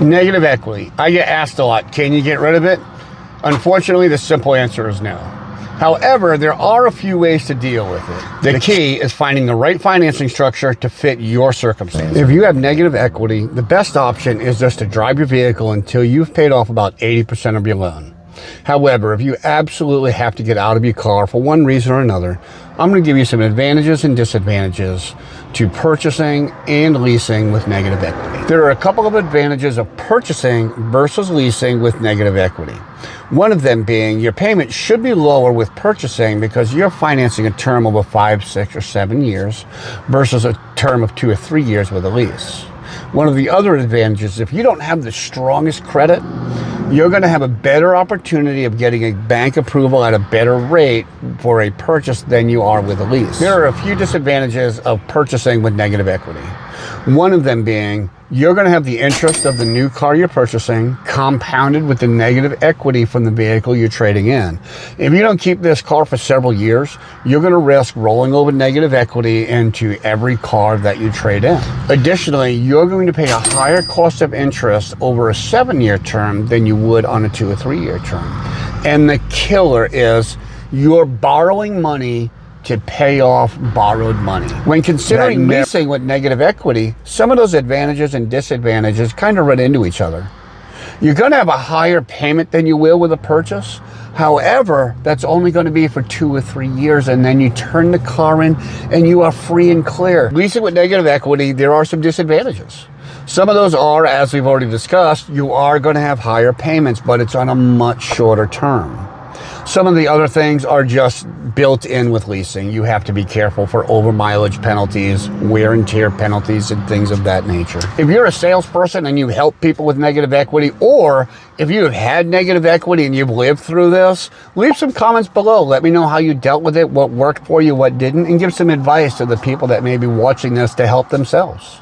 Negative equity. I get asked a lot, can you get rid of it? Unfortunately, the simple answer is no. However, there are a few ways to deal with it. The key is finding the right financing structure to fit your circumstances. If you have negative equity, the best option is just to drive your vehicle until you've paid off about 80% of your loan. However, if you absolutely have to get out of your car for one reason or another, I'm going to give you some advantages and disadvantages to purchasing and leasing with negative equity. There are a couple of advantages of purchasing versus leasing with negative equity. One of them being your payment should be lower with purchasing because you're financing a term over 5, 6, or 7 years versus a term of 2 or 3 years with a lease. One of the other advantages, if you don't have the strongest credit, you're going to have a better opportunity of getting a bank approval at a better rate for a purchase than you are with a lease. There are a few disadvantages of purchasing with negative equity. One of them being you're going to have the interest of the new car you're purchasing compounded with the negative equity from the vehicle you're trading in. If you don't keep this car for several years, you're going to risk rolling over negative equity into every car that you trade in. Additionally, you're going to pay a higher cost of interest over a 7-year term than you would on a 2 or 3 year term. And the killer is you're borrowing money to pay off borrowed money. When considering leasing with negative equity, some of those advantages and disadvantages kind of run into each other. You're going to have a higher payment than you will with a purchase. However, that's only going to be for 2 or 3 years, and then you turn the car in and you are free and clear. Leasing with negative equity, there are some disadvantages. Some of those are, as we've already discussed, you are going to have higher payments, but it's on a much shorter term. Some of the other things are just built in with leasing. You have to be careful for over mileage penalties, wear and tear penalties, and things of that nature. If you're a salesperson and you help people with negative equity, or if you have had negative equity and you've lived through this, leave some comments below. Let me know how you dealt with it, what worked for you, what didn't, and give some advice to the people that may be watching this to help themselves.